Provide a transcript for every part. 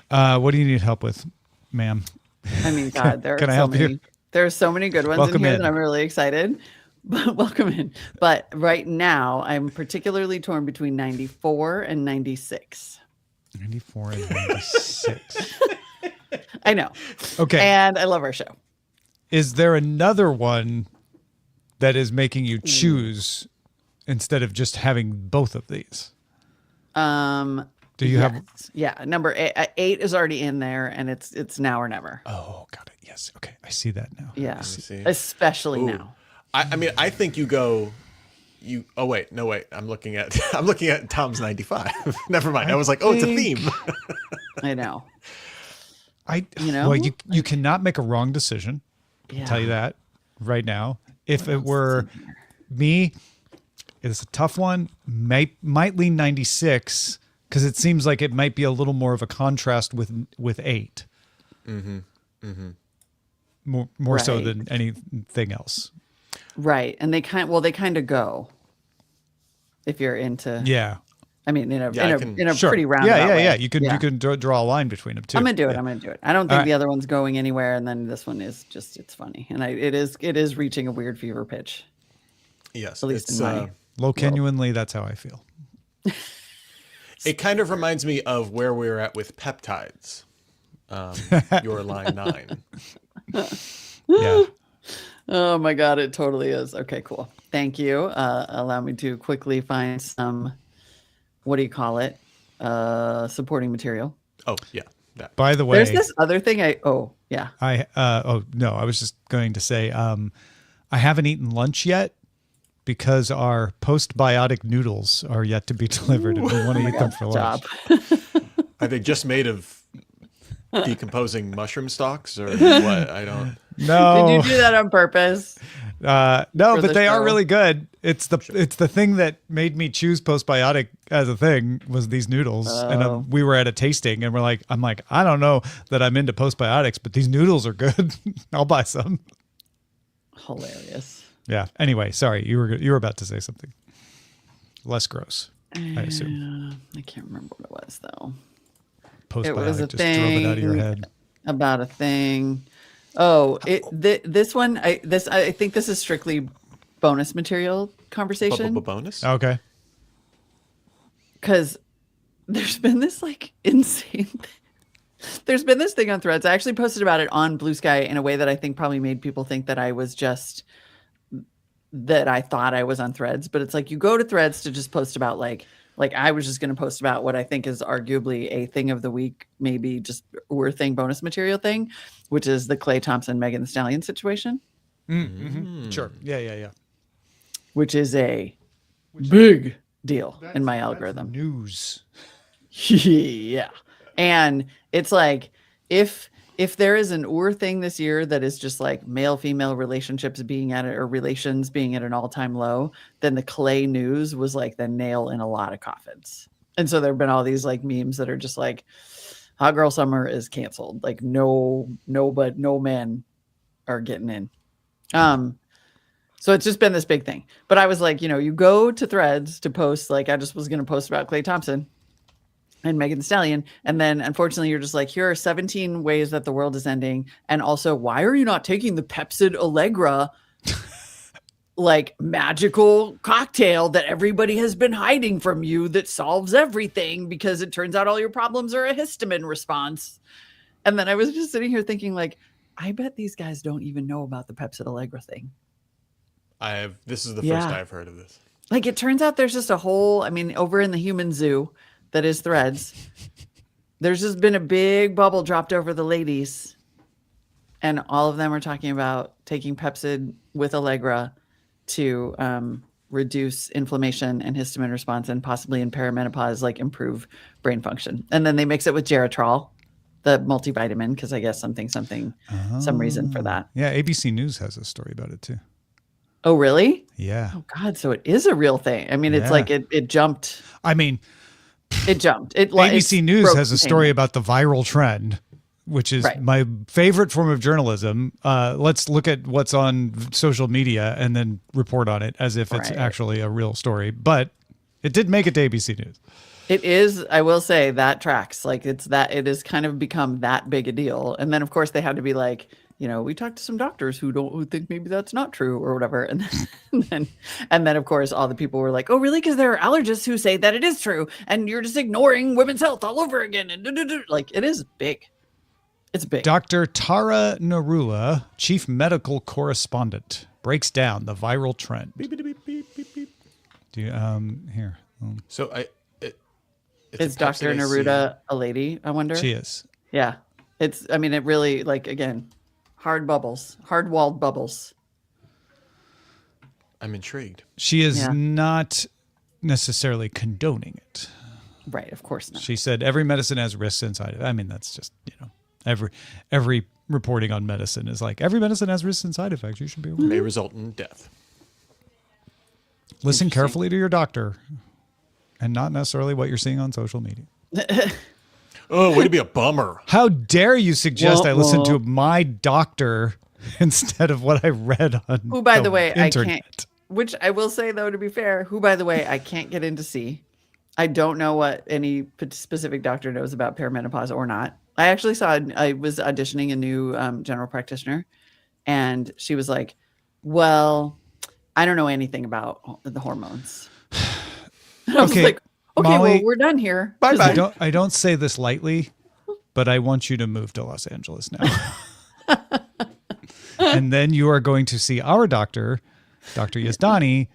What do you need help with, ma'am? I mean, God, there Can are I so help you? many. There are so many good ones Welcome in here in. that I'm really excited. But welcome in. But right now, I'm particularly torn between 94 and 96. 94 and 96. I know. Okay. And I love our show. Is there another one that is making you choose instead of just having both of these? Do you have? Yeah, number eight is already in there, and it's now or never. Oh, got it. Yes. Okay, I see that now. Yeah, see. especially now. I mean, I think you go. Oh wait, no wait. I'm looking at Tom's 95. Never mind. I was like, oh, it's a theme. I know. Well, you cannot make a wrong decision. Yeah. I'll tell you that right now. If it were me, it's a tough one. Might lean 96 because it seems like it might be a little more of a contrast with 8. Mm-hmm. Mm-hmm. More so than anything else. Right, and they kind of go. If you're into, Yeah. I mean, in a Sure. pretty roundabout way. Yeah. You can draw a line between them too. I'm gonna do it. Yeah. I'm gonna do it. I don't think the other one's going anywhere, and then this one is just it's funny, and it is reaching a weird fever pitch. Yes, at least in my Low genuinely, that's how I feel. It kind of reminds me of where we were at with peptides. Your line 9. Yeah. Oh my God, it totally is. Okay, cool. Thank you. Allow me to quickly find some, what do you call it? Supporting material. Oh, yeah. That. By the way, there's this other thing I was just going to say, I haven't eaten lunch yet because our postbiotic noodles are yet to be delivered and we want to eat them for lunch. Are they just made of decomposing mushroom stalks or what? I don't. No. Did you do that on purpose? No, but they are really good. It's the thing that made me choose postbiotic as a thing was these noodles. And we were at a tasting and I'm like, I don't know that I'm into postbiotics, but these noodles are good. I'll buy some. Hilarious. Yeah. Anyway, sorry, you were about to say something less gross, I assume. I can't remember what it was though. Postbiotic It was a just thing drove it out of your head. About a thing. Oh, this one. I think this is strictly bonus material conversation. Bonus. Okay. Because there's been this like insane. There's been this thing on Threads. I actually posted about it on Blue Sky in a way that I think probably made people think that I thought I was on Threads. But it's like you go to Threads to just post about like I was just going to post about what I think is arguably a thing of the week, maybe just thing bonus material thing, which is the Klay Thompson, Megan Thee Stallion situation. Mm-hmm. Sure. Yeah. Which is a big deal in my algorithm. News. Yeah. And it's like, if there is an thing this year that is just like male-female relationships being at it or relations being at an all-time low, then the Klay news was like the nail in a lot of coffins. And so there have been all these like memes that are just like, Hot Girl Summer is canceled. Like no men are getting in. So it's just been this big thing. But I was like, you go to Threads to post, like I just was going to post about Klay Thompson and Megan Thee Stallion. And then unfortunately you're just like, here are 17 ways that the world is ending. And also, why are you not taking the Pepcid Allegra like magical cocktail that everybody has been hiding from you that solves everything because it turns out all your problems are a histamine response. And then I was just sitting here thinking like, I bet these guys don't even know about the Pepcid Allegra thing. This is the first I've heard of this. Like it turns out there's just a whole, over in the human zoo that is Threads, there's just been a big bubble dropped over the ladies, and all of them are talking about taking Pepcid with Allegra to reduce inflammation and histamine response, and possibly in perimenopause, like improve brain function. And then they mix it with Geritol, the multivitamin, because I guess some reason for that. Yeah, ABC News has a story about it too. Oh, really? Yeah. Oh God, so it is a real thing. It's like it jumped. It jumped. ABC News has a story about the viral trend, which is my favorite form of journalism. Let's look at what's on social media and then report on it as if it's actually a real story. But it did make it to ABC News. It is, I will say that tracks. Like it has kind of become that big a deal. And then of course they had to be like, we talked to some doctors who think maybe that's not true or whatever. And then of course all the people were like, oh really? Because there are allergists who say that it is true and you're just ignoring women's health all over again. And like it is big. It's big. Dr. Tara Narula, chief medical correspondent, breaks down the viral trend. Beep, beep, beep, beep, beep, beep. Do you, here. So Is Dr. Neruda a lady, I wonder? She is. Yeah. It really, like, again, hard-walled bubbles. I'm intrigued. She is not necessarily condoning it. Right, of course not. She said every medicine has risks inside of it. I mean, that's just, every reporting on medicine is like, every medicine has risks and side effects. You should be aware. May result in death. Listen carefully to your doctor and not necessarily what you're seeing on social media. Oh, way to be a bummer. How dare you suggest I listen to my doctor instead of what I read on who, by the way, internet. I can't, which I will say, though, to be fair, who, by the way, I can't get in to see. I don't know what any specific doctor knows about perimenopause or not. I actually I was auditioning a new general practitioner, and she was like, well, I don't know anything about the hormones. And I was like, okay, Molly, well, we're done here. Bye-bye. I don't say this lightly, but I want you to move to Los Angeles now. And then you are going to see our doctor, Dr. Yazdani,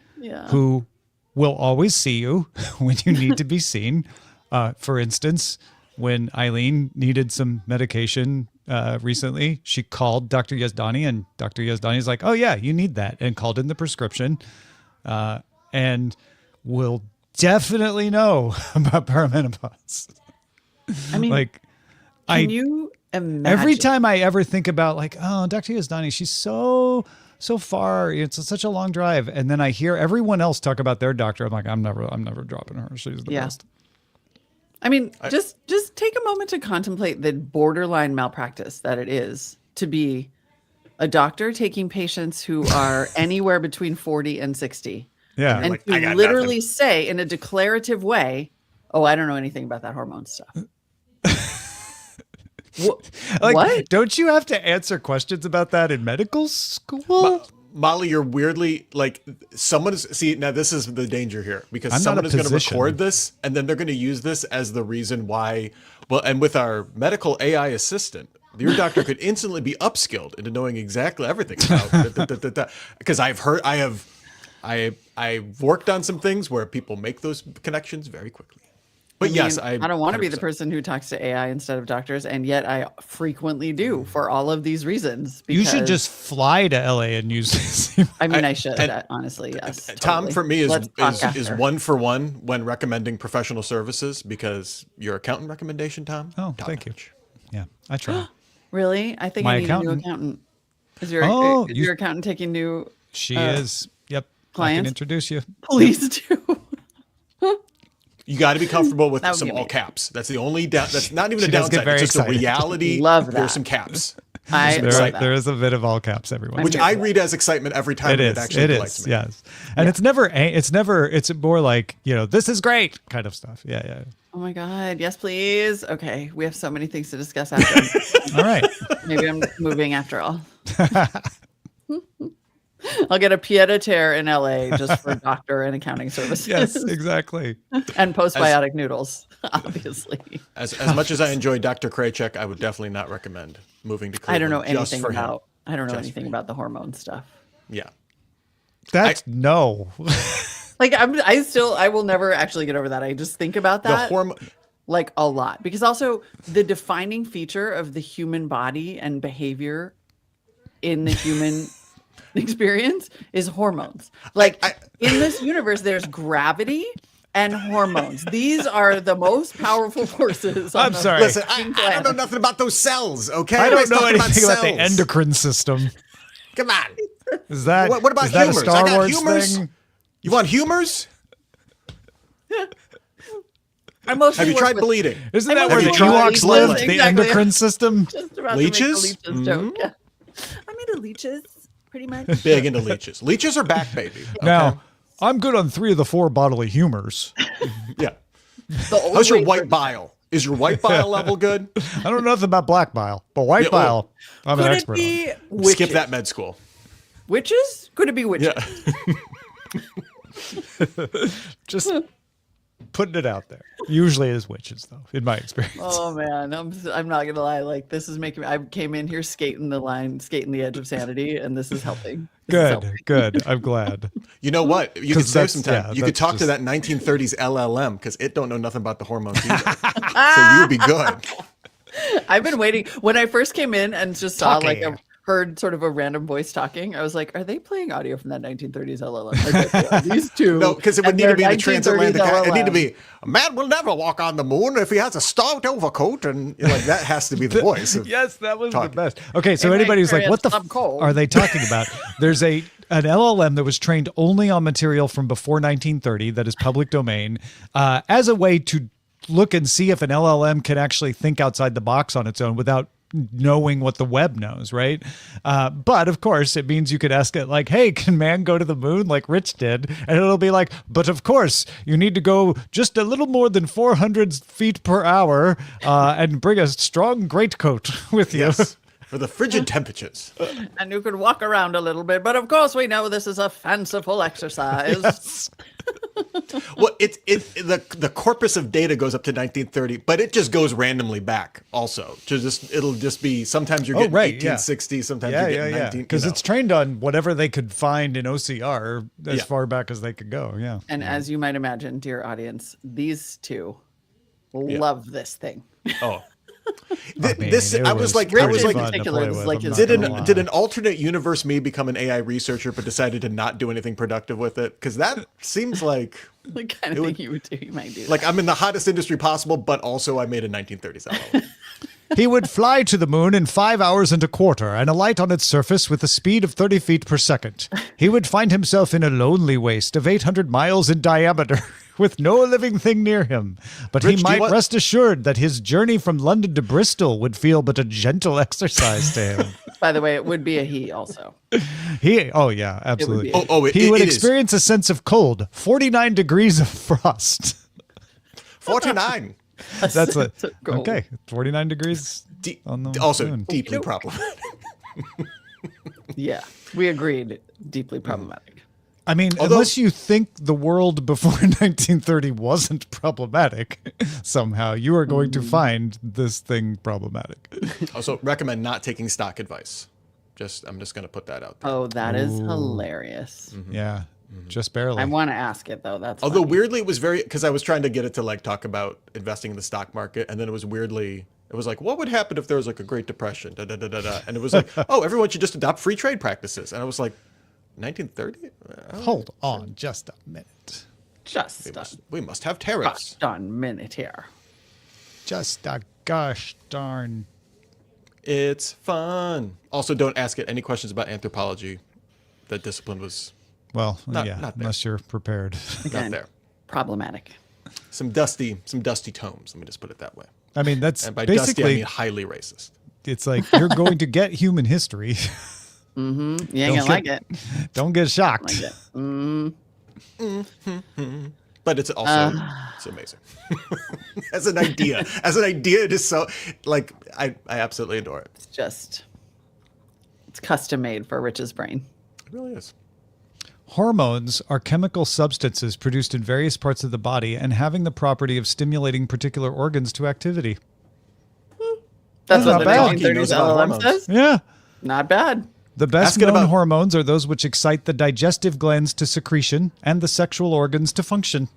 who will always see you when you need to be seen. For instance, when Eileen needed some medication recently, she called Dr. Yazdani, and Dr. Yazdani is like, oh, yeah, you need that, and called in the prescription and will definitely know about perimenopause. I mean, like, can you imagine? Every time I ever think about like, oh, Dr. Yazdani, she's so far, it's such a long drive, and then I hear everyone else talk about their doctor, I'm like, I'm never dropping her. She's the best. I mean, just take a moment to contemplate the borderline malpractice that it is to be a doctor taking patients who are anywhere between 40 and 60. Yeah. And like, to literally say in a declarative way, oh, I don't know anything about that hormone stuff. What? Don't you have to answer questions about that in medical school? Molly, you're weirdly like now this is the danger here because someone is going to record this and then they're going to use this as the reason why. Well, and with our medical AI assistant, your doctor could instantly be upskilled into knowing exactly everything about because I've worked on some things where people make those connections very quickly. But yes, I don't want to be the person who talks to AI instead of doctors, and yet I frequently do for all of these reasons. You should just fly to LA and use this. I mean, I should, honestly, yes. Tom, totally. for me, is one for one when recommending professional services because your accountant recommendation, Tom. Oh, thank you. Yeah, I try. Really? I think I need a new accountant. Is your accountant taking new? She is. Yep. Clients? I can introduce you. Please do. You got to be comfortable with some all caps. That's the only that's not even a downside. It's just excited. a reality. Love that. There's some caps. There is a bit of all caps everywhere, which I read as excitement every time it actually delights me. Yes, and it's more like this is great kind of stuff. Yeah. Oh my God, yes, please. Okay, we have so many things to discuss after. All right, maybe I'm moving after all. I'll get a pied-à-terre in LA just for doctor and accounting services. Yes, exactly. And postbiotic noodles, obviously. As much as I enjoy Dr. Kraychek, I would definitely not recommend moving to Cleveland. I don't know anything about the hormone stuff. Yeah. No. Like I will never actually get over that. I just think about that like a lot because also the defining feature of the human body and behavior in the human experience is hormones. Like in this universe, there's gravity and hormones. These are the most powerful forces. I'm sorry. Listen, I don't know nothing about those cells. Okay, I don't know anything about the endocrine system. Come on. Is that what about is that humors? a Star Wars humors. thing? You want humors? Have you tried bleeding? Isn't that where the Ewoks live? Exactly. The endocrine system? Just about leeches? To make a leeches joke. Yeah. I'm into leeches, pretty much. Big into leeches. Leeches are back, baby. Okay? Now, I'm good on 3 of the 4 bodily humors. Yeah. How's your white bile? Is your white bile level good? I don't know nothing about black bile, but white bile, I'm an expert on. Skip that med school. Witches? Could it be witches? Yeah. Just putting it out there. Usually it is witches, though, in my experience. Oh man, I'm not gonna lie. Like, this is making me. I came in here skating the edge of sanity, and this is helping. Good. I'm glad. You know what? You could save some time. You could talk to that 1930s LLM because it don't know nothing about the hormones either. So you would be good. I've been waiting. When I first came in and just saw heard sort of a random voice talking, I was like, are they playing audio from that 1930s LLM? Like, these two. No, because it would need to be the transatlantic. It need to be, a man will never walk on the moon if he has a stout overcoat. And like that has to be the voice. Yes, that was the best. Okay, so anybody who's like, what the are they talking about? There's an LLM that was trained only on material from before 1930 that is public domain as a way to look and see if an LLM can actually think outside the box on its own without knowing what the web knows, right? But of course, it means you could ask it like, hey, can man go to the moon like Rich did? And it'll be like, but of course, you need to go just a little more than 400 feet per hour and bring a strong greatcoat with you. Yes. For the frigid temperatures. And you could walk around a little bit, but of course we know this is a fanciful exercise. Yes. Well, the corpus of data goes up to 1930, but it just goes randomly back also. It'll just be sometimes you're getting 1860, sometimes you're getting 19. Because it's trained on whatever they could find in OCR as far back as they could go. Yeah. And as you might imagine, dear audience, these two love this thing. Oh. I was like, did an alternate universe me become an AI researcher but decided to not do anything productive with it? Because that seems like the kind of thing you would do. You might do. Like, I'm in the hottest industry possible, but also I made a 1930s album. He would fly to the moon in 5 hours and a quarter and alight on its surface with a speed of 30 feet per second. He would find himself in a lonely waste of 800 miles in diameter with no living thing near him. But Rich, he might rest assured that his journey from London to Bristol would feel but a gentle exercise to him. By the way, it would be a he also. Oh, yeah, absolutely. He would experience a sense of cold, 49 degrees of frost. 49. That's okay. 49 degrees on the also moon. Deeply problematic. Yeah, we agreed. Deeply problematic. I mean, unless you think the world before 1930 wasn't problematic, somehow you are going to find this thing problematic. Also, recommend not taking stock advice. I'm just going to put that out there. Oh, that is hilarious. Mm-hmm. Yeah. Just barely. I want to ask it though. Although funny. Weirdly, it was because I was trying to get it to like talk about investing in the stock market, and then it was like, what would happen if there was like a Great Depression? Da, da, da, da, da. And it was like, oh, everyone should just adopt free trade practices. And I was like, 1930? Hold on, just a minute. We must have tariffs. Just a minute here. Just a gosh darn. It's fun. Also, don't ask it any questions about anthropology. That discipline was. Well, not unless you're prepared. Again, not there. Problematic. Some dusty tomes. Let me just put it that way. I mean, that's and by basically, dusty, I mean highly racist. It's like you're going to get human history. Mm-hmm. You ain't gonna like it. Don't get shocked. Like it. But it's also it's amazing. As an idea, it is so like I absolutely adore it. It's custom made for Rich's brain. It really is. Hormones are chemical substances produced in various parts of the body and having the property of stimulating particular organs to activity. That's what not the bad. 1930s LLM says? Yeah. Not bad. The best known hormones are those which excite the digestive glands to secretion and the sexual organs to function.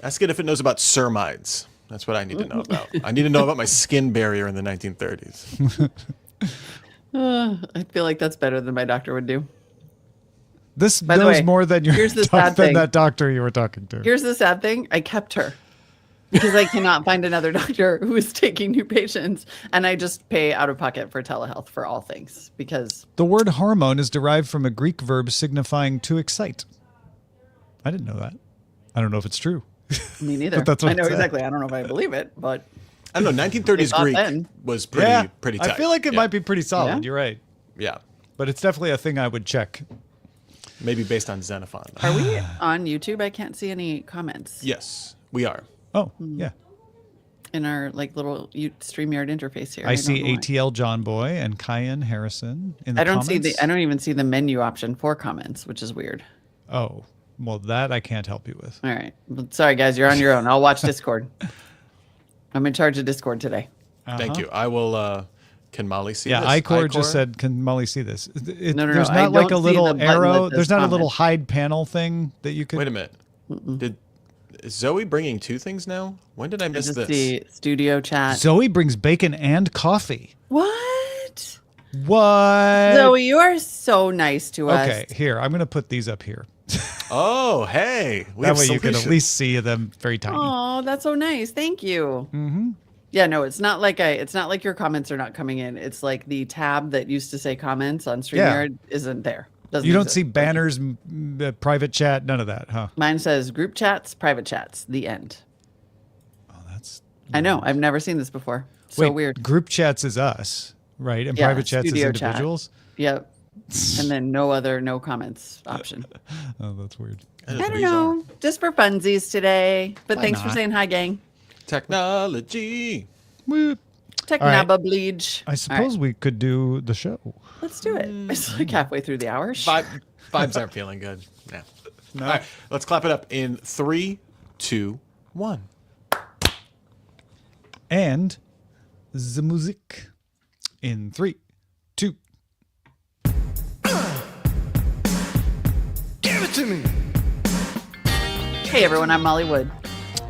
Ask it if it knows about cermides. That's what I need to know about. I need to know about my skin barrier in the 1930s. I feel like that's better than my doctor would do. This knows more than that doctor you were talking to. Here's the sad thing. I kept her because I cannot find another doctor who is taking new patients. And I just pay out of pocket for telehealth for all things because... The word hormone is derived from a Greek verb signifying to excite. I didn't know that. I don't know if it's true. Me neither. But that's what I know exactly. I don't know if I believe it, but... I don't know. 1930s Greek was pretty tight. I feel like it might be pretty solid. Yeah? You're right. Yeah. But it's definitely a thing I would check. Maybe based on Xenophon. Are we on YouTube? I can't see any comments. Yes, we are. Oh, yeah. In our like little StreamYard interface here. I see ATL John Boy and Cayenne Harrison in the comments. I don't even see the menu option for comments, which is weird. Oh, well, that I can't help you with. All right. Sorry, guys. You're on your own. I'll watch Discord. I'm in charge of Discord today. Thank you. I will... Can Molly see this? Yeah, Icor just said, can Molly see this? No. There's not like a little arrow. There's not a little hide panel thing that you could... Wait a minute. Is Zoe bringing two things now? When did I miss this? The studio chat. Zoe brings bacon and coffee. What? What? Zoe, you are so nice to us. Okay, here. I'm going to put these up here. Oh, hey. That way you can at least see them very tiny. Oh, that's so nice. Thank you. Mm-hmm. Yeah, no, it's not like your comments are not coming in. It's like the tab that used to say comments on StreamYard isn't there. You don't see banners, private chat, none of that, huh? Mine says group chats, private chats, the end. Oh, that's... I know. I've never seen this before. So weird. Group chats is us, right? And private chats is individuals? Chat. Yep. And then no comments option. Oh, that's weird. I don't know. Just for funsies today. But thanks for saying hi, gang. Technology. Whoop. Technobableege. I suppose we could do the show. Let's do it. It's like halfway through the hour. Vibes aren't feeling good. Yeah. No. All right, let's clap it up in 3, 2, 1. And the music in 3, 2. Give it to me. Hey everyone, I'm Molly Wood.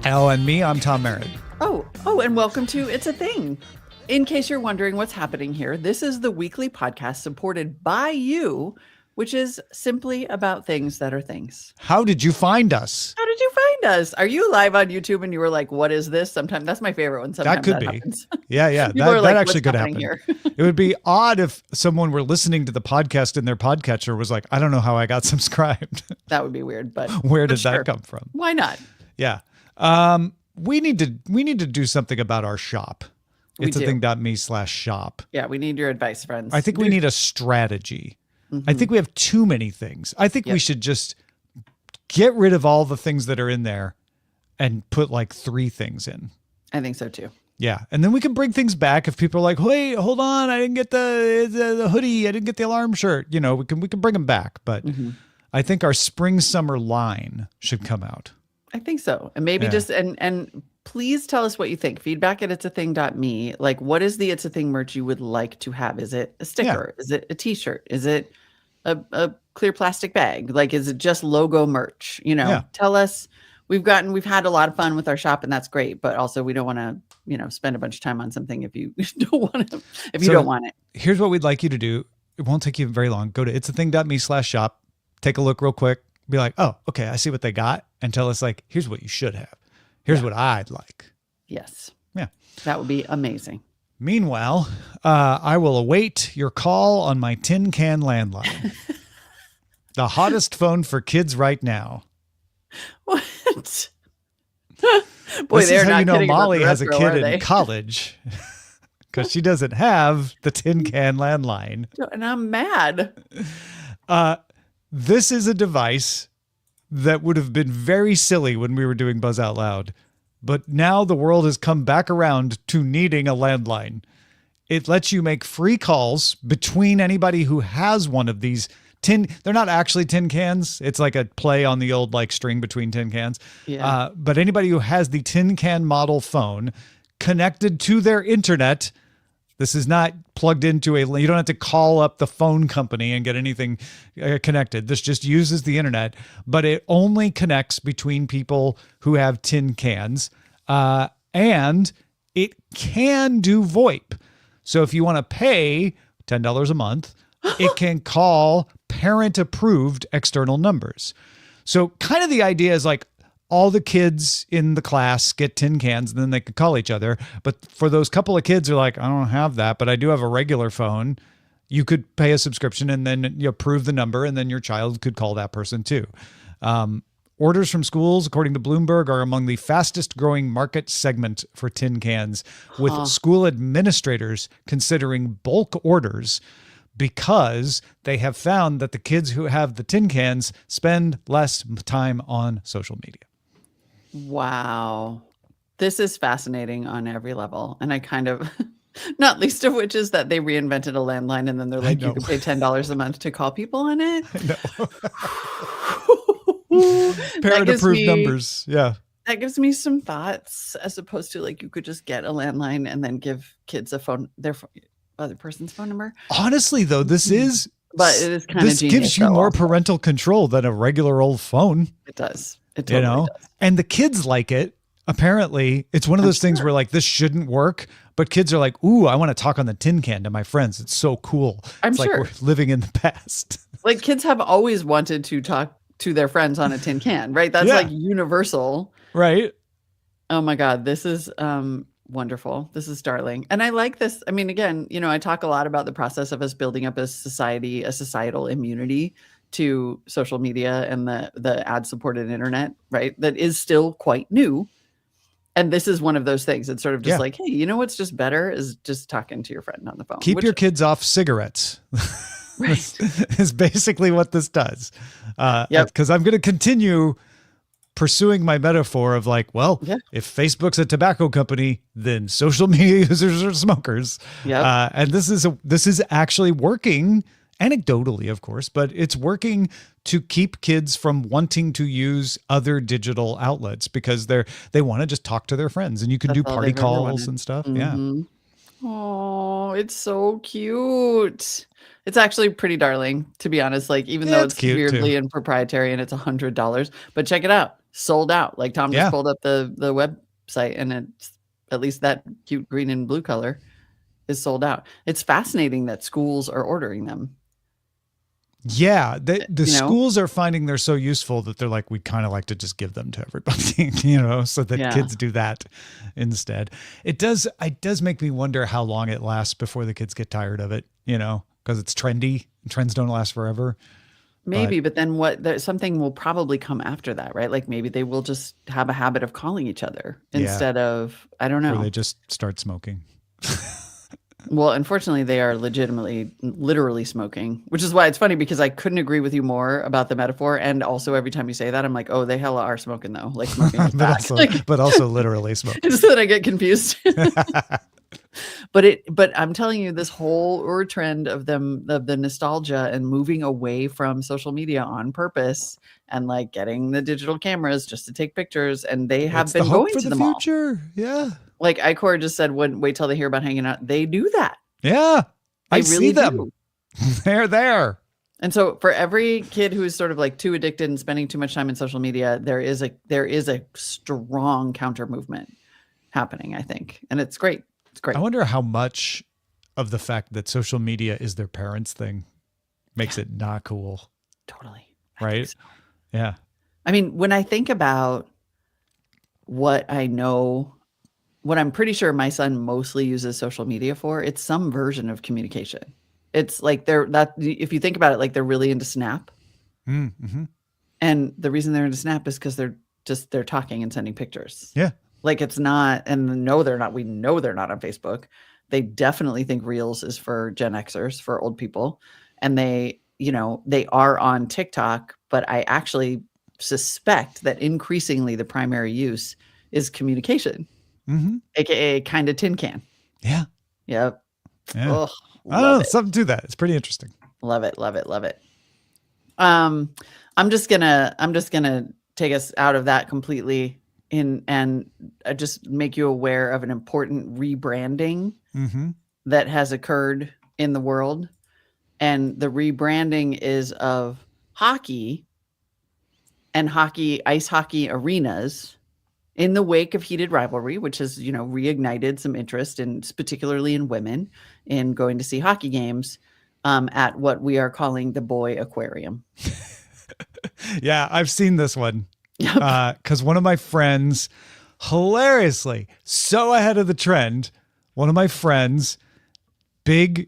Oh, and me, I'm Tom Merritt. Oh, and welcome to It's a Thing. In case you're wondering what's happening here, this is the weekly podcast supported by you, which is simply about things that are things. How did you find us? How did you find us? Are you live on YouTube and you were like, what is this? Sometimes that's my favorite one. Sometimes that could be. Happens. Yeah. that actually could happen. It would be odd if someone were listening to the podcast and their podcatcher was like, I don't know how I got subscribed. That would be weird, but where did that come from? Why not? Yeah. We need to do something about our shop. It's a thing.me/shop. Yeah, we need your advice, friends. I think we need a strategy. Mm-hmm. I think we have too many things. I think we should just get rid of all the things that are in there and put like 3 things in. I think so too. Yeah. And then we can bring things back if people are like, wait, hold on, I didn't get the hoodie, I didn't get the alarm shirt. You know, we can bring them back. But I think our spring summer line should come out. I think so. And maybe just and please tell us what you think. Feedback at it'sathing.me. Like, what is the It's a Thing merch you would like to have? Is it a sticker? Yeah. Is it a t-shirt? Is it a clear plastic bag? Like, is it just logo merch? You know, tell us. We've had a lot of fun with our shop, and that's great. But also, we don't want to, spend a bunch of time on something if you don't want to. If you don't want it. Here's what we'd like you to do. It won't take you very long. Go to it'sathing.me/shop. Take a look real quick. Be like, oh, okay, I see what they got, and tell us like, here's what you should have. Here's what I'd like. Yes. Yeah. That would be amazing. Meanwhile, I will await your call on my tin can landline. The hottest phone for kids right now. What? Boy, this is how you know Molly has a kid in college. Because she doesn't have the tin can landline. And I'm mad. This is a device that would have been very silly when we were doing Buzz Out Loud. But now the world has come back around to needing a landline. It lets you make free calls between anybody who has one of these they're not actually tin cans. It's like a play on the old like string between tin cans. Yeah. But anybody who has the tin can model phone connected to their internet. This is not plugged into you don't have to call up the phone company and get anything connected. This just uses the internet, but it only connects between people who have tin cans, and it can do VoIP. So if you want to pay $10 a month, it can call parent-approved external numbers. So kind of the idea is like, all the kids in the class get tin cans and then they could call each other. But for those couple of kids who are like, I don't have that, but I do have a regular phone, you could pay a subscription and then you approve the number and then your child could call that person too. Orders from schools, according to Bloomberg, are among the fastest growing market segment for tin cans, with school administrators considering bulk orders because they have found that the kids who have the tin cans spend less time on social media. Wow. This is fascinating on every level. And I kind of, not least of which is that they reinvented a landline and then they're like, you can pay $10 a month to call people on it. Parent-approved numbers. Yeah. That gives me some thoughts, as opposed to like you could just get a landline and then give kids a phone, their other person's phone number. Honestly, though, but it is kind of gives you more parental control than a regular old phone. It does. It totally does. And the kids like it. Apparently, it's one of those things where like this shouldn't work, but kids are like, "Ooh, I want to talk on the tin can to my friends. It's so cool." It's like we're living in the past. Like kids have always wanted to talk to their friends on a tin can, right? That's like universal. Right. Oh my God. This is wonderful. This is darling. And I like this. I mean, again, I talk a lot about the process of us building up a societal immunity to social media and the ad-supported internet, right? That is still quite new. And this is one of those things. It's sort of just like, hey, you know what's just better is just talking to your friend on the phone. Keep your kids off cigarettes. Right. is basically what this does. Because I'm going to continue pursuing my metaphor of like, if Facebook's a tobacco company, then social media users are smokers. And this is actually working, anecdotally, of course, but it's working to keep kids from wanting to use other digital outlets because they want to just talk to their friends, and you can do party calls and stuff. Mm-hmm. Oh, it's so cute. It's actually pretty darling, to be honest. Like, even though it's weirdly and proprietary and it's $100, but check it out. Sold out. Like Tom just pulled up the website, and it's at least that cute green and blue color is sold out. It's fascinating that schools are ordering them. Yeah, the schools are finding they're so useful that they're like, we kind of like to just give them to everybody, so that kids do that instead. It does make me wonder how long it lasts before the kids get tired of it, because it's trendy. Trends don't last forever. Maybe, but then something will probably come after that, right? Like maybe they will just have a habit of calling each other instead of, I don't know. Or they just start smoking. Well, unfortunately, they are literally smoking, which is why it's funny because I couldn't agree with you more about the metaphor. And also every time you say that, I'm like, oh, they hella are smoking though. Like smoking is bad. but also literally smoking. Just that I get confused. But I'm telling you, this whole trend of the nostalgia and moving away from social media on purpose and like getting the digital cameras just to take pictures, and they have been going to the future. Yeah. Like Icor just said, wait till they hear about hanging out. They do that. Yeah. I see them. They're there. And so for every kid who is sort of like too addicted and spending too much time in social media, there is a strong counter movement happening, I think. And it's great. It's great. I wonder how much of the fact that social media is their parents' thing makes it not cool. Totally. Right? So. Yeah. I mean, when I think about what I know, what I'm pretty sure my son mostly uses social media for, it's some version of communication. It's like if you think about it, like they're really into Snap. Mm-hmm. And the reason they're into Snap is because they're talking and sending pictures. Yeah. Like it's not, and no, they're not. We know they're not on Facebook. They definitely think Reels is for Gen Xers, for old people. And they are on TikTok, but I actually suspect that increasingly the primary use is communication. Mm-hmm. AKA kind of tin can. Yeah. Yep. Yeah. Oh, I don't know. Something to that. It's pretty interesting. Love it. Love it. Love it. I'm just gonna take us out of that completely and just make you aware of an important rebranding that has occurred in the world. And the rebranding is of hockey and ice hockey arenas in the wake of heated rivalry, which has, reignited some interest particularly in women in going to see hockey games at what we are calling the Boy Aquarium. Yeah, I've seen this one. Because one of my friends, hilariously, so ahead of the trend, one of my friends, big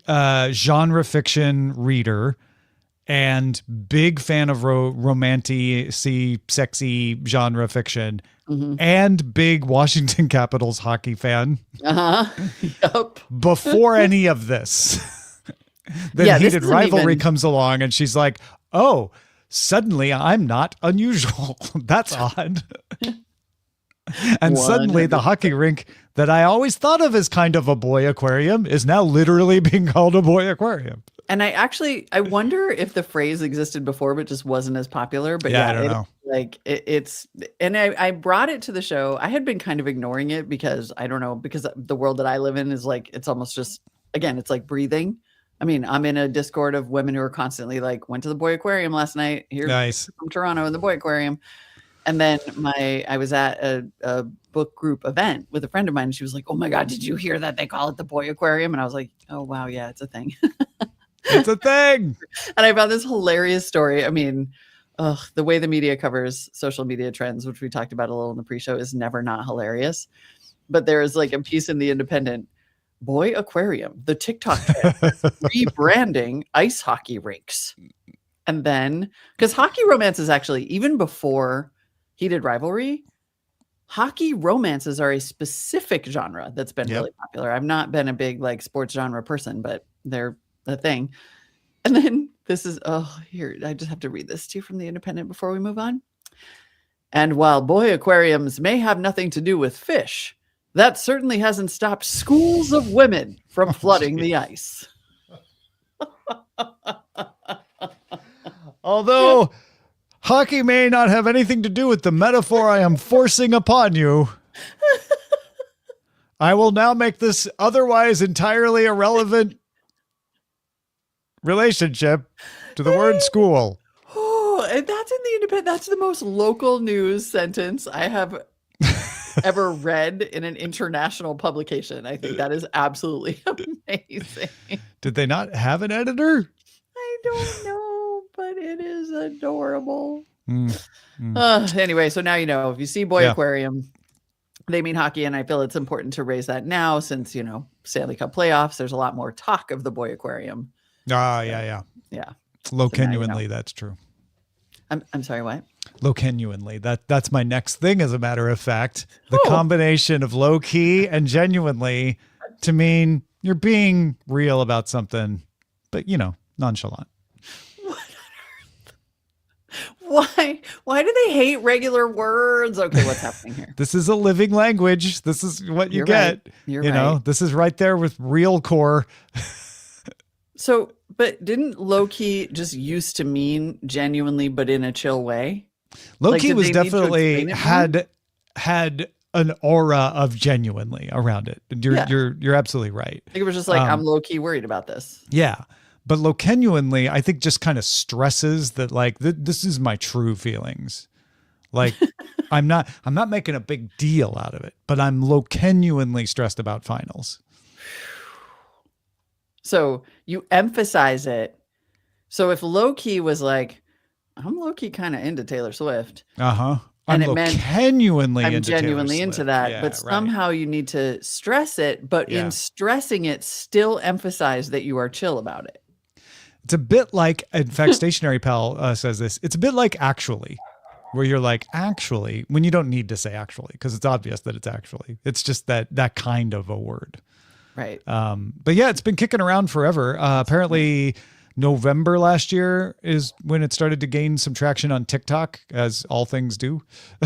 genre fiction reader and big fan of romantic, sexy genre fiction, and big Washington Capitals hockey fan. Yep. Before any of this, then heated rivalry comes along, and she's like, "Oh, suddenly I'm not unusual. That's odd." And suddenly the hockey rink that I always thought of as kind of a boy aquarium is now literally being called a boy aquarium. And I wonder if the phrase existed before, but just wasn't as popular. But I don't know. Like it's, and I brought it to the show. I had been kind of ignoring it because I don't know, because the world that I live in is like, it's almost just, again, it's like breathing. I mean, I'm in a Discord of women who are constantly like, went to the boy aquarium last night here from Toronto in the boy aquarium. And then I was at a book group event with a friend of mine. And she was like, oh my God, did you hear that? They call it the boy aquarium. And I was like, oh, wow. Yeah, it's a thing. It's a thing. And I found this hilarious story. I mean, the way the media covers social media trends, which we talked about a little in the pre-show, is never not hilarious. But there is like a piece in The Independent, boy aquarium, the TikTok trend, rebranding ice hockey rinks. And then, because hockey romance is actually, even before Heated Rivalry, hockey romances are a specific genre that's been really popular. I've not been a big like sports genre person, but they're a thing. And then this is, here, I just have to read this to you from The Independent before we move on. And while boy aquariums may have nothing to do with fish, that certainly hasn't stopped schools of women from flooding the ice. Although hockey may not have anything to do with the metaphor I am forcing upon you, I will now make this otherwise entirely irrelevant relationship to the word school. Oh, and that's in The Independent. That's the most local news sentence I have ever read in an international publication. I think that is absolutely amazing. Did they not have an editor? I don't know, but it is adorable. Anyway, so now you know, if you see boy aquarium, they mean hockey, and I feel it's important to raise that now since, you know, Stanley Cup playoffs, there's a lot more talk of the boy aquarium. Yeah. Low-genuinely, that's true. I'm sorry, what? Low-genuinely. That's my next thing, as a matter of fact. The combination of low-key and genuinely to mean you're being real about something, but, you know, nonchalant. Why do they hate regular words? Okay, what's happening here? This is a living language. This is what you get. Right. You're you know, this is right there with real core. So, but didn't low-key just used to mean genuinely, but in a chill way? Low-key like, was definitely had an aura of genuinely around it. You're absolutely right. I think it was just like, I'm low-key worried about this. Yeah. But low-genuinely, I think just kind of stresses that like, this is my true feelings. Like I'm not making a big deal out of it, but I'm low-genuinely stressed about finals. So you emphasize it. So if low-key was like, I'm low-key kind of into Taylor Swift. Uh-huh. I'm genuinely into that, but somehow you need to stress it, but in stressing it, still emphasize that you are chill about it. It's a bit like, in fact, Stationary Pal says this, it's a bit like actually, where you're like, actually, when you don't need to say actually, because it's obvious that it's actually. It's just that kind of a word. Right. But yeah, it's been kicking around forever. Apparently November last year is when it started to gain some traction on TikTok, as all things do.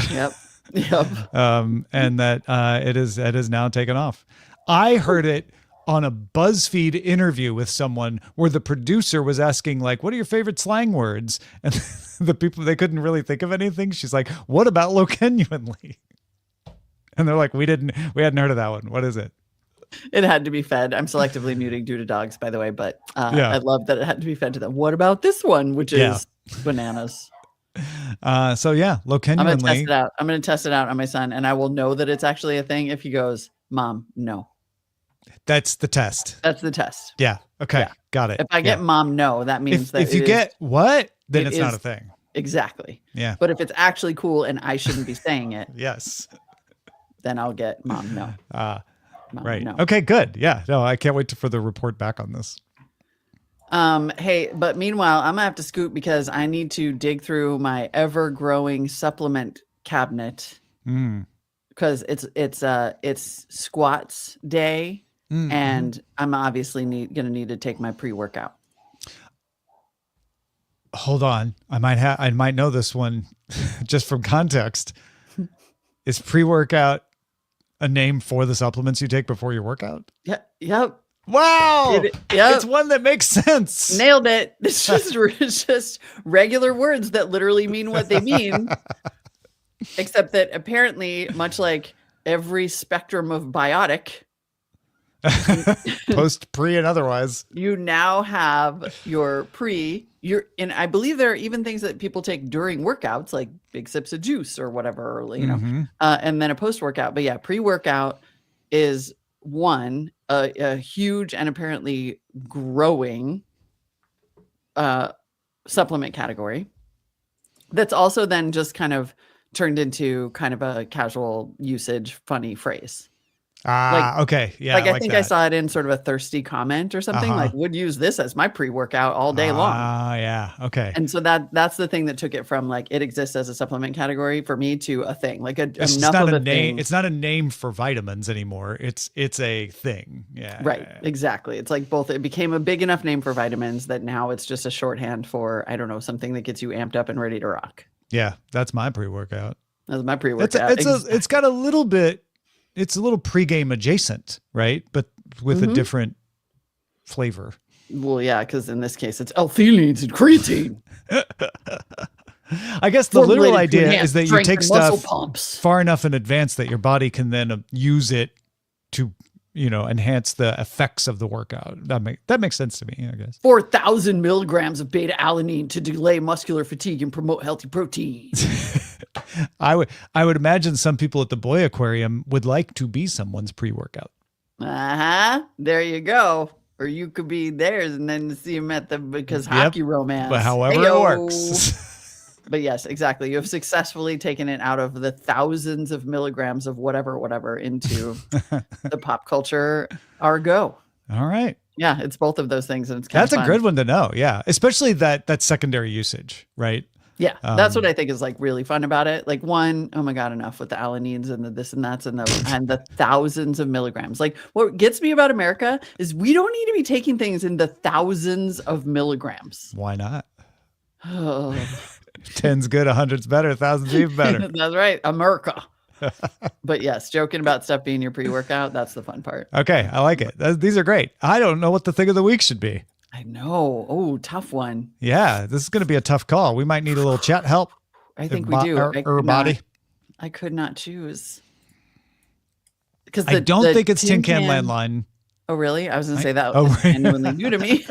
Yep. And that it is now taken off. I heard it on a BuzzFeed interview with someone where the producer was asking like, what are your favorite slang words? And the people, they couldn't really think of anything. She's like, what about low-genuinely? And they're like, we hadn't heard of that one. What is it? It had to be fed. I'm selectively muting due to dogs, by the way, but I love that it had to be fed to them. What about this one, which is bananas? So yeah, low-genuinely. I'm going to test it out on my son, and I will know that it's actually a thing if he goes, Mom, no. That's the test. That's the test. Yeah. Okay. Yeah. Got it. If I get Mom, no, that means that if you get what, then it's not a thing. Exactly. Yeah. But if it's actually cool and I shouldn't be saying it, yes, then I'll get Mom, no. Mom, right. No. Okay, good. Yeah. No, I can't wait for the report back on this. Hey, but meanwhile, I'm gonna have to scoot because I need to dig through my ever-growing supplement cabinet because it's squats day, and I'm obviously gonna need to take my pre-workout. Hold on, I might know this one just from context. Is pre-workout a name for the supplements you take before your workout? Yeah. Yep. Wow. Yep. It's one that makes sense. Nailed it. It's just regular words that literally mean what they mean. Except that apparently, much like every spectrum of biotic, post, pre, and otherwise, you now have your and I believe there are even things that people take during workouts, like big sips of juice or whatever, and then a post-workout. But yeah, pre-workout is a huge and apparently growing supplement category that's also then just kind of turned into kind of a casual usage funny phrase. Okay. Yeah. I think I saw it in sort of a thirsty comment or something, like would use this as my pre-workout all day long. Yeah. Okay. And so that's the thing that took it from like it exists as a supplement category for me to a thing, like it's not a name. It's not a name for vitamins anymore. It's a thing. Yeah. Right. Exactly. It's like both. It became a big enough name for vitamins that now it's just a shorthand for, I don't know, something that gets you amped up and ready to rock. Yeah. That's my pre-workout. That's my pre-workout. It's got a little bit. It's a little pregame adjacent, right? But with a different flavor. Well, yeah, because in this case, it's L-theanine and creatine. I guess the literal idea is that you take stuff pumps far enough in advance that your body can then use it to, enhance the effects of the workout. That makes sense to me, I guess. 4,000 milligrams of beta-alanine to delay muscular fatigue and promote healthy protein. I would imagine some people at the Boy Aquarium would like to be someone's pre-workout. There you go. Or you could be theirs and then see them at hockey romance. But however it works. But yes, exactly. You have successfully taken it out of the thousands of milligrams of whatever into the pop culture argot. All right. Yeah, it's both of those things, and it's that's a good one to know. Yeah, especially that secondary usage, right? Yeah, that's what I think is like really fun about it. Like oh my God, enough with the alanines and the this and that's and the thousands of milligrams. Like what gets me about America is we don't need to be taking things in the thousands of milligrams. Why not? 10's good, 100's better, 1,000's even better. That's right, America. But yes, joking about stuff being your pre-workout, that's the fun part. Okay, I like it. These are great. I don't know what the thing of the week should be. I know. Oh, tough one. Yeah, this is going to be a tough call. We might need a little chat help. I think we do. I could not choose. Because I don't think it's Tin Can Landline. Oh, really? I was going to say that was genuinely new to me.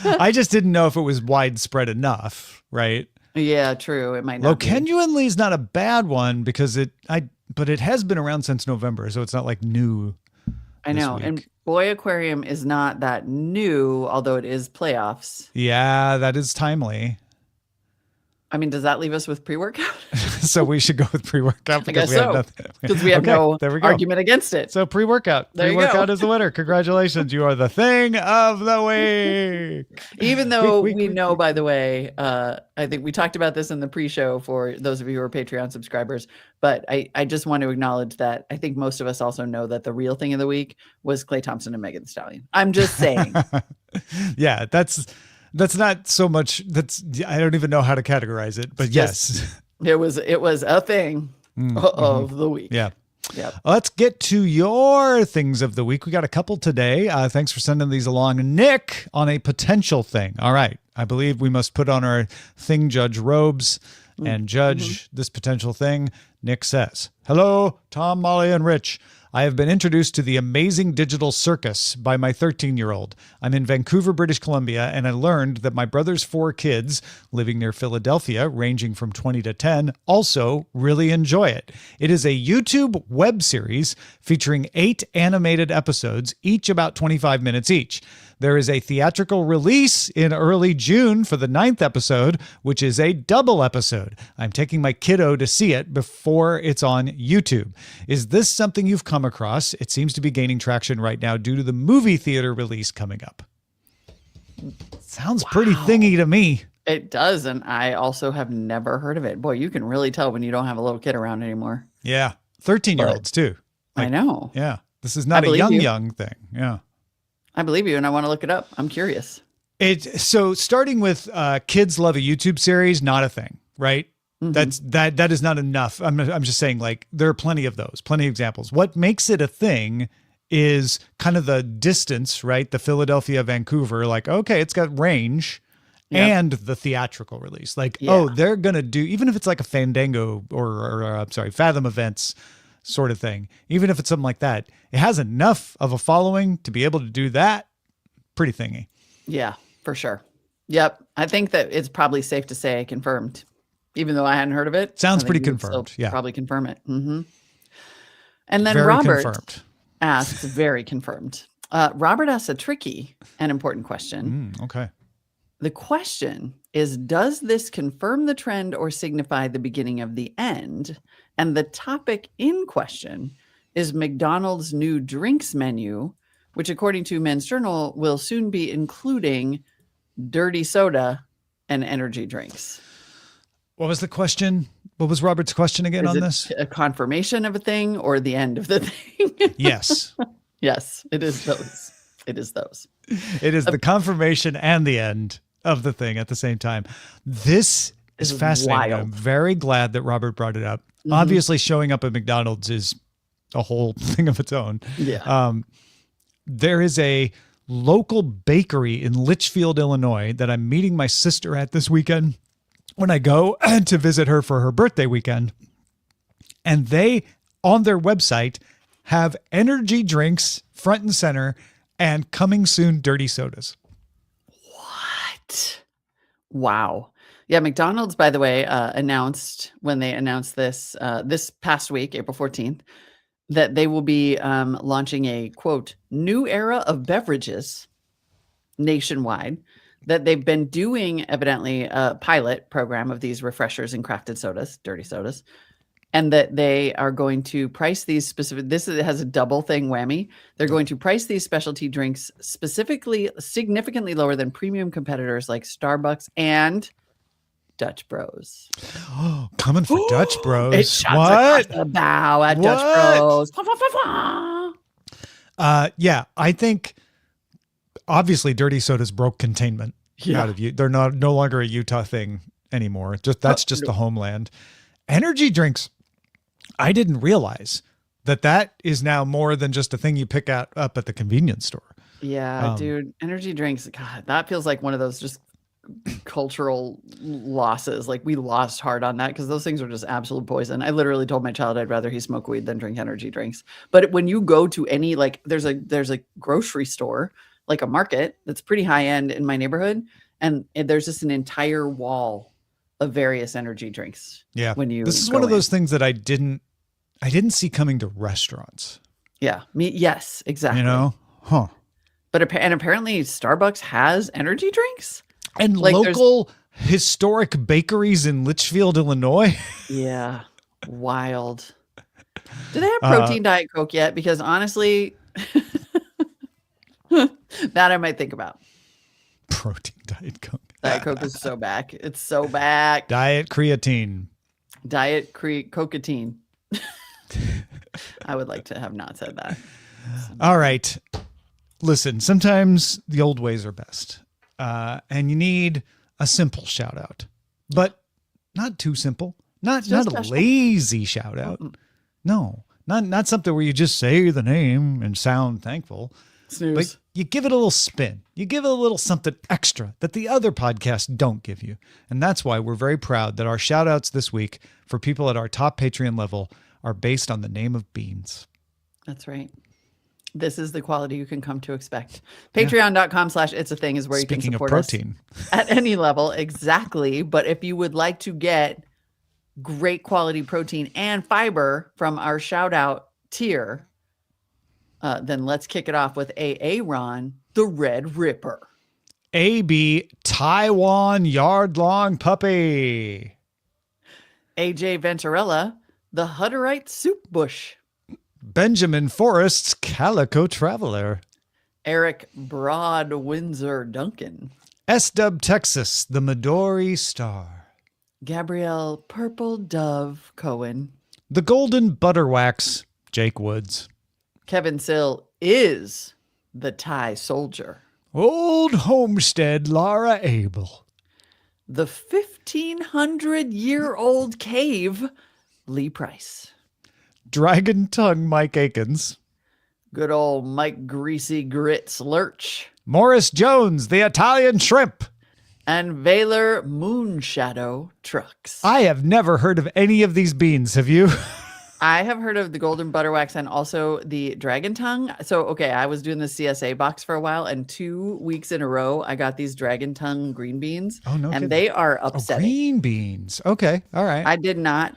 I just didn't know if it was widespread enough, right? Yeah, true. It might not. Genuinely is not a bad one because but it has been around since November, so it's not like new. I know. Week. And Boy Aquarium is not that new, although it is playoffs. Yeah, that is timely. I mean, does that leave us with pre-workout? So we should go with pre-workout because have nothing. Because we have no argument against it. So pre-workout. Pre-workout is the winner. Congratulations. You are the thing of the week. Even though we know, by the way, I think we talked about this in the pre-show for those of you who are Patreon subscribers, but I just want to acknowledge that I think most of us also know that the real thing of the week was Klay Thompson and Megan Thee Stallion. I'm just saying. Yeah, that's not so much. I don't even know how to categorize it, but yes, it was a thing of the week. Yeah. Yeah. Let's get to your things of the week. We got a couple today. Thanks for sending these along. Nick on a potential thing. All right. I believe we must put on our thing judge robes and judge this potential thing. Nick says, "Hello, Tom, Molly, and Rich. I have been introduced to the amazing digital circus by my 13-year-old. I'm in Vancouver, British Columbia, and I learned that my brother's 4 kids, living near Philadelphia, ranging from 20 to 10, also really enjoy it. It is a YouTube web series featuring 8 animated episodes, each about 25 minutes each. There is a theatrical release in early June for the 9th episode, which is a double episode. I'm taking my kiddo to see it before it's on YouTube. Is this something you've come across? It seems to be gaining traction right now due to the movie theater release coming up." Sounds pretty thingy to me. It does, and I also have never heard of it. Boy, you can really tell when you don't have a little kid around anymore. Yeah, 13-year-olds too. I know. Yeah, this is not a young thing. Yeah. I believe you, and I want to look it up. I'm curious. So starting with kids love a YouTube series, not a thing, right? That is not enough. I'm just saying, like, there are plenty of those, plenty of examples. What makes it a thing is kind of the distance, right? The Philadelphia, Vancouver, like, okay, it's got range and the theatrical release. Like, oh, they're going to do, even if it's like a Fandango or Fathom Events sort of thing, even if it's something like that, it has enough of a following to be able to do that. Pretty thingy. Yeah, for sure. Yep. I think that it's probably safe to say confirmed, even though I hadn't heard of it. Sounds pretty confirmed. Yeah. Probably confirm it. Mm-hmm. And then very Robert confirmed. asks, very confirmed. Robert asks a tricky and important question. Okay. The question is, does this confirm the trend or signify the beginning of the end? And the topic in question is McDonald's new drinks menu, which according to Men's Journal will soon be including dirty soda and energy drinks. What was the question? What was Robert's question again on this? A confirmation of a thing or the end of the thing? Yes. Yes, it is those. It is those. It is the confirmation and the end of the thing at the same time. This is fascinating. Wild. I'm very glad that Robert brought it up. Obviously, showing up at McDonald's is a whole thing of its own. Yeah. There is a local bakery in Litchfield, Illinois that I'm meeting my sister at this weekend when I go to visit her for her birthday weekend. And they, on their website, have energy drinks front and center and coming soon dirty sodas. What? Wow. Yeah, McDonald's, by the way, announced when they announced this this past week, April 14th, that they will be launching a, quote, new era of beverages nationwide, that they've been doing, evidently, a pilot program of these refreshers and crafted sodas, dirty sodas, and that they are going to price these specific, has a double thing whammy. They're going to price these specialty drinks significantly lower than premium competitors like Starbucks and Dutch Bros. Oh, coming for Dutch Bros. It shots what? The bow at Dutch Bros. Yeah, I think obviously dirty sodas broke containment out of you. They're no longer a Utah thing anymore. That's just the homeland. Energy drinks, I didn't realize that is now more than just a thing you pick up at the convenience store. Yeah, dude. Energy drinks, God, that feels like one of those just cultural losses. Like we lost hard on that because those things are just absolute poison. I literally told my child I'd rather he smoke weed than drink energy drinks. But when you go to any, like there's a grocery store, like a market that's pretty high end in my neighborhood, and there's just an entire wall of various energy drinks. Yeah. This is go one of in. those things that I didn't see coming to restaurants. Yeah. Yes, exactly. You know? Huh. But apparently Starbucks has energy drinks. And like local historic bakeries in Litchfield, Illinois. Yeah. Wild. Do they have protein Diet Coke yet? Because honestly, that I might think about. Protein Diet Coke. Diet Coke is so back. It's so back. Diet creatine. Diet cocatine. I would like to have not said that. All right. Listen, sometimes the old ways are best. And you need a simple shout out, but not too simple, not a lazy shout out. No, not something where you just say the name and sound thankful. Snooze. But you give it a little spin. You give it a little something extra that the other podcasts don't give you. And that's why we're very proud that our shout outs this week for people at our top Patreon level are based on the name of beans. That's right. This is the quality you can come to expect. Patreon.com/itsatthing is where you can support us at any level. Exactly. But if you would like to get great quality protein and fiber from our shout out tier, then let's kick it off with Aaron, the Red Ripper. AB, Taiwan yard-long puppy. AJ Venturella, the Hutterite Soup Bush. Benjamin Forrest's Calico Traveler. Eric Broad Windsor Duncan. S-Dub Texas, the Midori Star. Gabrielle Purple Dove Cohen. The Golden Butterwax, Jake Woods. Kevin Sill is the Thai Soldier. Old Homestead, Laura Abel. The 50 1,500-year-old cave, Lee Price. Dragon Tongue Mike Akins. Good old Mike Greasy Grits Lurch. Morris Jones, the Italian Shrimp. And Valor Moonshadow Trucks. I have never heard of any of these beans. Have you? I have heard of the Golden Butterwax and also the Dragon Tongue. So, okay, I was doing the CSA box for a while, and 2 weeks in a row, I got these Dragon Tongue green beans. Oh, no. And they are upsetting. Green beans. Okay. All right. I did not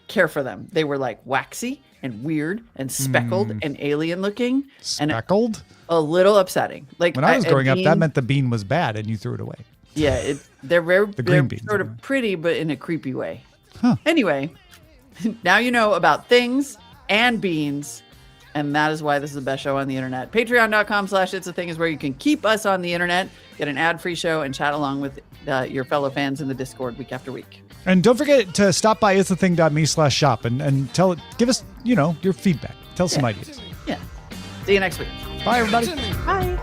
care for them. They were like waxy and weird and speckled and alien looking. Speckled? And a little upsetting. Like when I was growing up, that meant the bean was bad and you threw it away. Yeah, they're very green beans, sort of pretty, but in a creepy way. Huh. Anyway, now you know about things and beans, and that is why this is the best show on the internet. Patreon.com/itsatthing is where you can keep us on the internet, get an ad-free show, and chat along with your fellow fans in the Discord week after week. And don't forget to stop by it'sathing.me/shop and give us, your feedback. Tell us some ideas. Yeah. See you next week. Bye, everybody. Bye.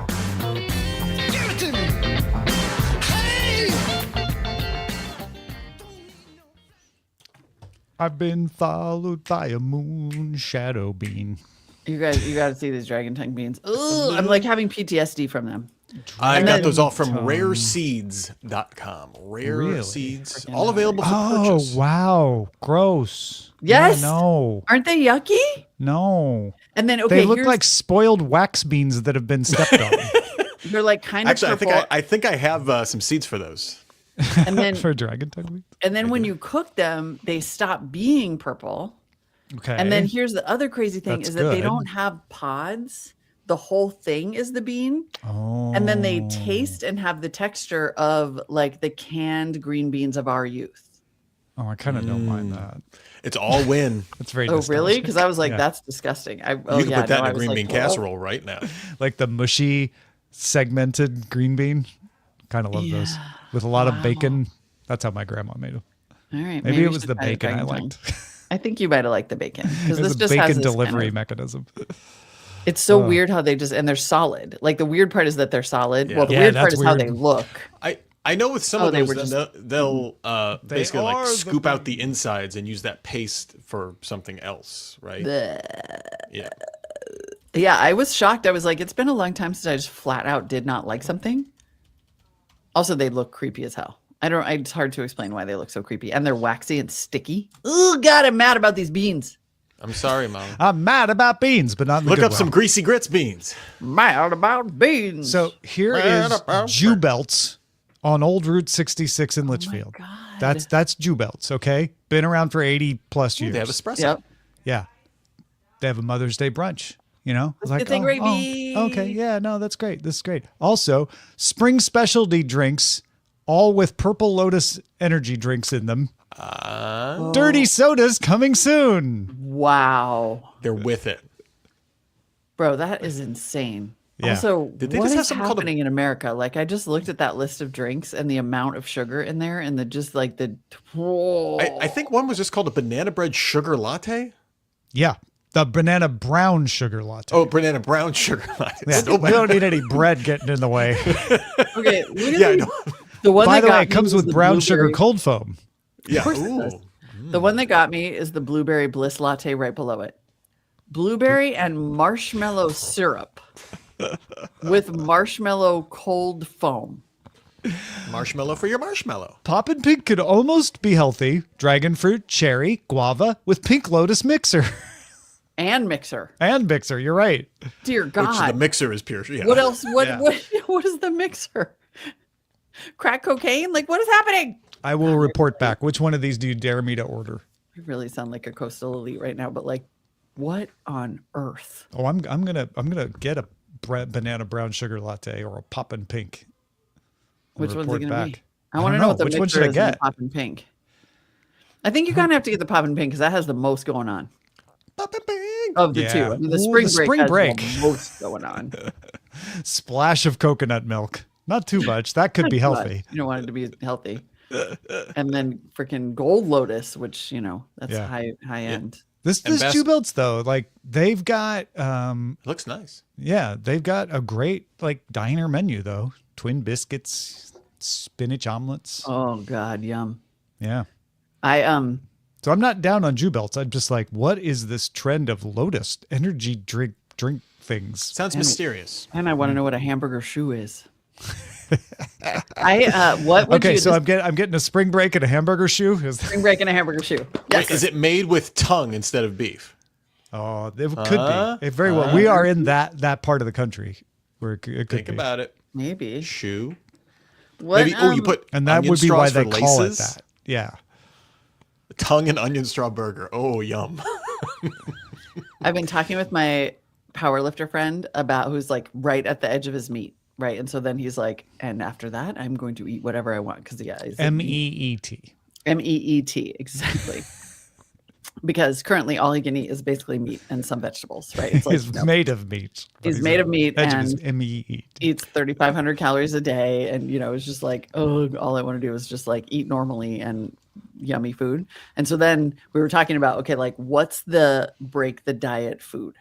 I've been followed by a moon shadow bean. You got to see these Dragon Tongue beans. Ugh, I'm like having PTSD from them. I got those all from rareseeds.com. Rare Seeds. All available for purchase. Oh, wow. Gross. Yes. Yeah, no. Aren't they yucky? No. And then, okay, they look like spoiled wax beans that have been stepped on. They're like kind of Actually, purple. I think I have some seeds for those. And then for Dragon Tongue beans? And then when you cook them, they stop being purple. Okay. And then here's the other crazy thing That's is that they good. don't have pods. The whole thing is the bean. Oh. And then they taste and have the texture of like the canned green beans of our youth. Oh, I kind of don't mind that. It's all win. It's very Oh, nostalgic. really? Because I was like, Yeah. that's disgusting. You can put that in a green bean "Whoa." casserole right now. Like the mushy, segmented green bean. Kind of love those. With a lot of bacon. That's how my grandma made them. All right. Maybe we it was should the try bacon I Dragon Tongue. liked. I think you might have liked the bacon. Because It this was a just has bacon this delivery kind of, mechanism. it's so weird how they just, and they're solid. Like the weird part is that they're solid. Yeah. Well, the Yeah, weird part that's is how weird. they look. I know with some Oh, of they those, were then just- they'll basically like are the scoop out the insides and use that paste for something else, right? Yeah. Yeah, I was shocked. I was like, it's been a long time since I just flat out did not like something. Also, they look creepy as hell. It's hard to explain why they look so creepy. And they're waxy and sticky. Oh, God, I'm mad about these beans. I'm sorry, Mom. I'm mad about beans, but not in the Look good up way. some greasy grits beans. Mad about beans. So here Mad is about Jew Belts on Old Route 66 in Litchfield. God. That's Jew Belts, okay? Been around for 80 plus years. They have espresso. Yep. Yeah. They have a Mother's Day brunch, you know? It's get the gravy. okay, yeah, no, that's great. This is great. Also, spring specialty drinks, all with Purple Lotus energy drinks in them. Dirty sodas coming soon. Wow. They're with it. Bro, that is insane. Yeah. Also, Did they what just have is something called a- happening in America? Like, I just looked at that list of drinks and the amount of sugar in there and I think one was just called a banana bread sugar latte. Yeah. The banana brown sugar latte. Oh, banana brown sugar latte. Yeah, Still we don't need any bread getting in the way. Okay, literally, Yeah, I know. the one By that the got way, it me comes was with the brown sugar blueberry- cold foam. Yeah. course it does. The one that got me is the blueberry bliss latte right below it. Blueberry and marshmallow syrup with marshmallow cold foam. Marshmallow for your marshmallow. Poppin' Pink could almost be healthy. Dragon fruit, cherry, guava with pink lotus mixer. And mixer. And mixer, you're right. Dear Which God. the mixer is pure. Yeah. What else? What, Yeah. what is the mixer? Crack cocaine? Like, what is happening? I will report back. Which one of these do you dare me to order? I really sound like a coastal elite right now, but like, what on earth? Oh, I'm gonna get a banana brown sugar latte or a Poppin' Pink. and Which one's it report going to back. be? I want to know what the Which one mixer should I is in the get? Poppin' Pink. I think you kind of have to get the Poppin' Pink because that has the most going on of the two. Yeah. I mean, the Ooh, spring the break spring has break. the most going on. Splash of coconut milk. Not too much. That could be But healthy. you don't want it to be healthy. And then freaking Gold Lotus, which that's Yeah. high end. This And best- Jew Belts though, like they've got Looks nice. yeah, they've got a great like diner menu though. Twin biscuits, spinach omelets. Oh God, yum. Yeah. So I'm not down on Jew belts. I'm just like, what is this trend of Lotus energy drink things? Sounds mysterious. And I want to know what a hamburger shoe is. What would okay, you? So I'm getting a spring break and a hamburger shoe. Spring break and a hamburger shoe. Yes. Wait, is it made with tongue instead of beef? Oh, it could be. It very well. We are in that part of the country where it could think be. about it. Maybe shoe. What, Maybe. You put and that would be why they call it that. Yeah. Tongue and onion straw burger. Oh, yum. I've been talking with my powerlifter friend about who's like right at the edge of his meat, right? And so then he's like, and after that, I'm going to eat whatever I want because he's MEET. MEET, exactly. Because currently all he can eat is basically meat and some vegetables, right? It's like, he's made of meat. He's made of meat and MEET. eats 3,500 calories a day, and it's just like, oh, all I want to do is just like eat normally and yummy food. And so then we were talking about, okay, like what's the break the diet food?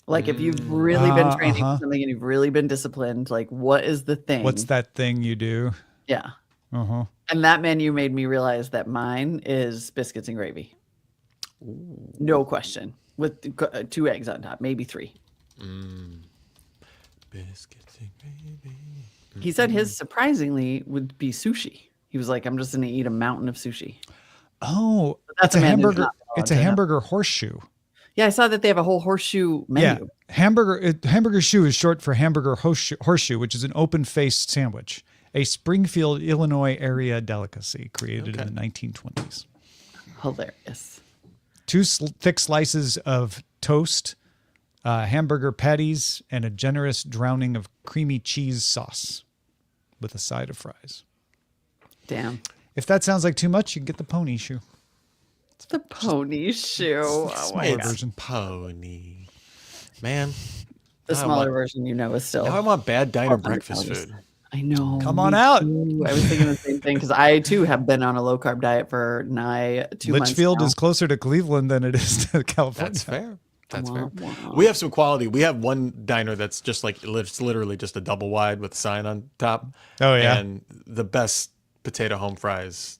Like if you've really been training for something and you've really been disciplined, like what is the thing? What's that thing you do? Yeah. And that menu made me realize that mine is biscuits and gravy. Ooh. No question. With 2 eggs on top, maybe 3. Biscuits and gravy. He said his surprisingly would be sushi. He was like, I'm just going to eat a mountain of sushi. Oh, that's a hamburger. It's a hamburger horseshoe. Yeah, I saw that they have a whole horseshoe menu. Yeah, hamburger shoe is short for hamburger horseshoe, which is an open-faced sandwich, a Springfield, Illinois area delicacy created in the 1920s. Hilarious. 2 thick slices of toast, hamburger patties, and a generous drowning of creamy cheese sauce with a side of fries. Damn. If that sounds like too much, you can get the pony shoe. It's the pony shoe. Oh my God. Version. Pony. Man. The smaller version, is still. Now I want bad diner breakfast food. I know. Come on out. I was thinking the same thing because I too have been on a low carb diet for nigh 2 months. Litchfield is closer to Cleveland than it is to California. That's fair. That's fair. Wow. We have some quality. We have one diner that's just like, it's literally just a double wide with a sign on top. Oh, yeah. And the best potato home fries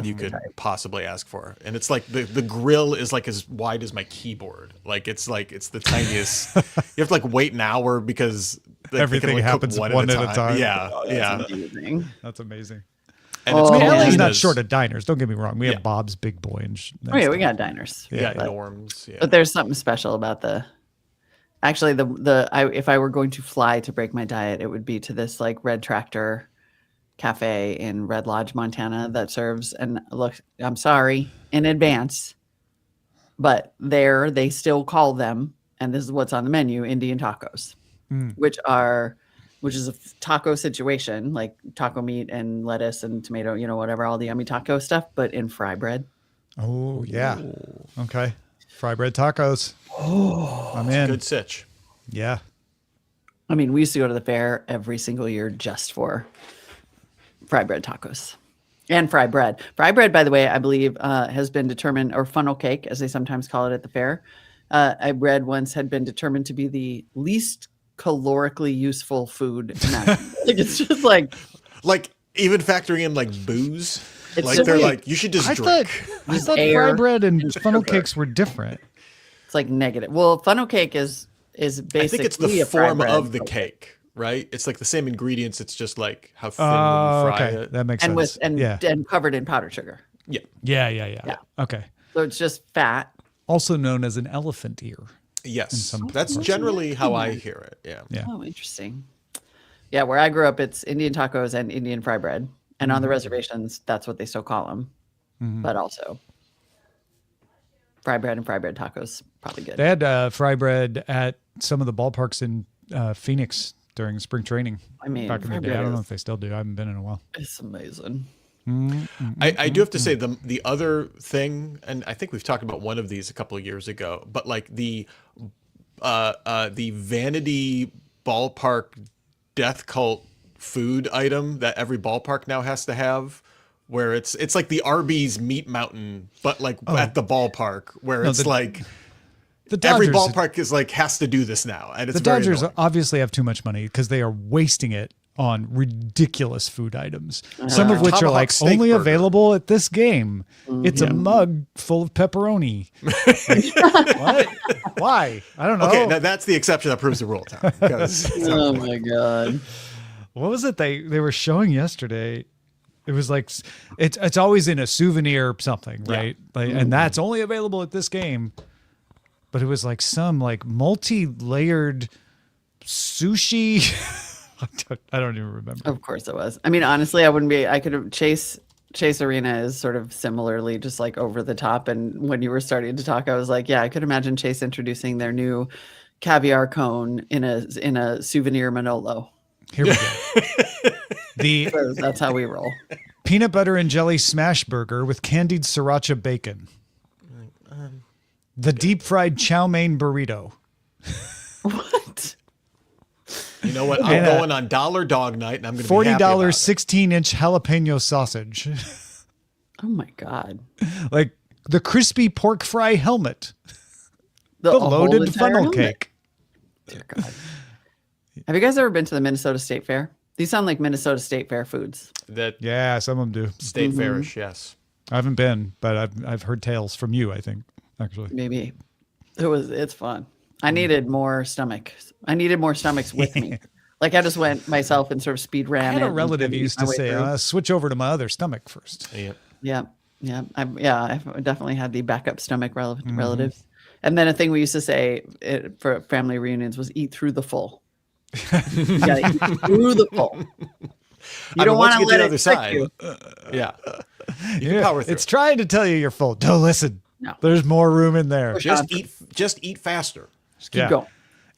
you could possibly ask for. And it's like the grill is like as wide as my keyboard. Like it's the tiniest. You have to like wait an hour because everything happens one at a time. Yeah. Amazing. That's amazing. And LA's not short of diners. Don't get me wrong. We have Bob's Big Boy. And we got diners. Yeah, Norms. Yeah. But there's something special about actually if I were going to fly to break my diet, it would be to this like Red Tractor Cafe in Red Lodge, Montana that serves, and look, I'm sorry in advance, but they still call them, and this is what's on the menu, Indian tacos, which is a taco situation, like taco meat and lettuce and tomato, whatever, all the yummy taco stuff, but in fry bread. Oh, yeah. Ooh. Okay. Fry bread tacos. Oh, I'm in. Good sitch. Yeah. I mean, we used to go to the fair every single year just for fry bread tacos and fry bread. Fry bread, by the way, I believe has been determined, or funnel cake, as they sometimes call it at the fair. I read once had been determined to be the least calorically useful food. It's just like even factoring in like booze. Like they're like, you should just drink. I thought fry bread and funnel cakes were different. It's like negative. Well, funnel cake is basically I think it's the form of the cake. Right? It's like the same ingredients. It's just like how thin you fry it. That makes sense. And covered in powdered sugar. Yeah. Okay. So it's just fat. Also known as an elephant ear. Yes. That's generally how I hear it. Yeah. Oh, interesting. Yeah, where I grew up, it's Indian tacos and Indian fry bread. And on the reservations, that's what they still call them. But also fry bread and fry bread tacos, probably good. They had fry bread at some of the ballparks in Phoenix during spring training. I mean, back in the day. I don't know if they still do. I haven't been in a while. It's amazing. I do have to say the other thing, and I think we've talked about one of these a couple of years ago, but like the vanity ballpark death cult food item that every ballpark now has to have, where it's like the Arby's Meat Mountain, but like at the ballpark, where it's like the Dodgers, every ballpark is like has to do this now, and it's the Dodgers obviously have too much money because they are wasting it on ridiculous food items, some of which are like Tomahawk only steak available at this game. It's a mug full of pepperoni. Like, what? Why? I don't know. Okay, now that's the exception that proves the rule, Tom. Oh my god. What was it they were showing yesterday? It was like it's always in a souvenir something, right? Like, and that's only available at this game. But it was like some like multi-layered sushi. I don't even remember. Of course it was. I mean, honestly, I could have Chase Arena is sort of similarly just like over the top. And when you were starting to talk, I was like, yeah, I could imagine Chase introducing their new caviar cone in a souvenir Manolo. Here we go. That's how we roll. Peanut butter and jelly smash burger with candied sriracha bacon. The deep fried chow mein burrito. What? You know what? I'm going on Dollar Dog Night, and I'm going to be $40 happy about it. 16-inch jalapeno sausage. Oh my god. Like the crispy pork fry helmet. The whole loaded entire funnel helmet? cake. Dear God. Have you guys ever been to the Minnesota State Fair? These sound like Minnesota State Fair foods. That Yeah, some of them do. state fairish, yes. I haven't been, but I've heard tales from you, I think, actually. Maybe. It's fun. I needed more stomachs. I needed more stomachs with me. Like I just went myself and sort of speed ran. I had it a and relative tried to eat used my to way say, through. switch over to my other stomach first. Yep. Yeah. I've definitely had the backup stomach Mm-hmm. relatives. And then a thing we used to say for family reunions was eat through the full. You gotta eat through the full. You don't want to let it trick you. Yeah. Yeah, power through. it's trying to tell you you're full. Don't listen. No. There's more room in there. Just eat faster. Keep going.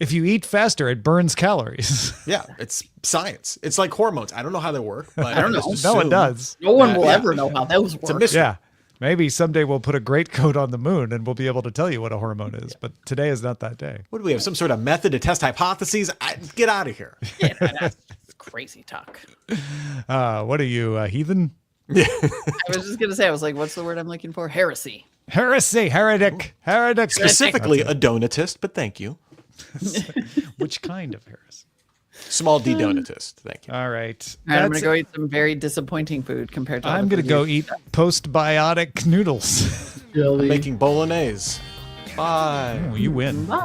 If you eat faster, it burns calories. Yeah, it's science. It's like hormones. I don't know how they work, but I don't know. just No one assume- does. No one will Yeah. ever know how those work. It's a mystery. Yeah. Maybe someday we'll put a great coat on the moon and we'll be able to tell you what a hormone is. But today is not that day. What do we have? Some sort of method to test hypotheses? Get out of here. Yeah, that's crazy talk. What are you, a heathen? I was just gonna say, I was like, what's the word I'm looking for? Heresy. Heresy, heretic, heretic. Specifically a donatist, but thank you. Which kind of heresy? Small d donatist. Thank you. All right. All right, I'm That's- gonna go eat some very disappointing food compared to. all I'm the going to food go you- eat postbiotic noodles. Making bolognese. Bye. Oh, you win. Bye.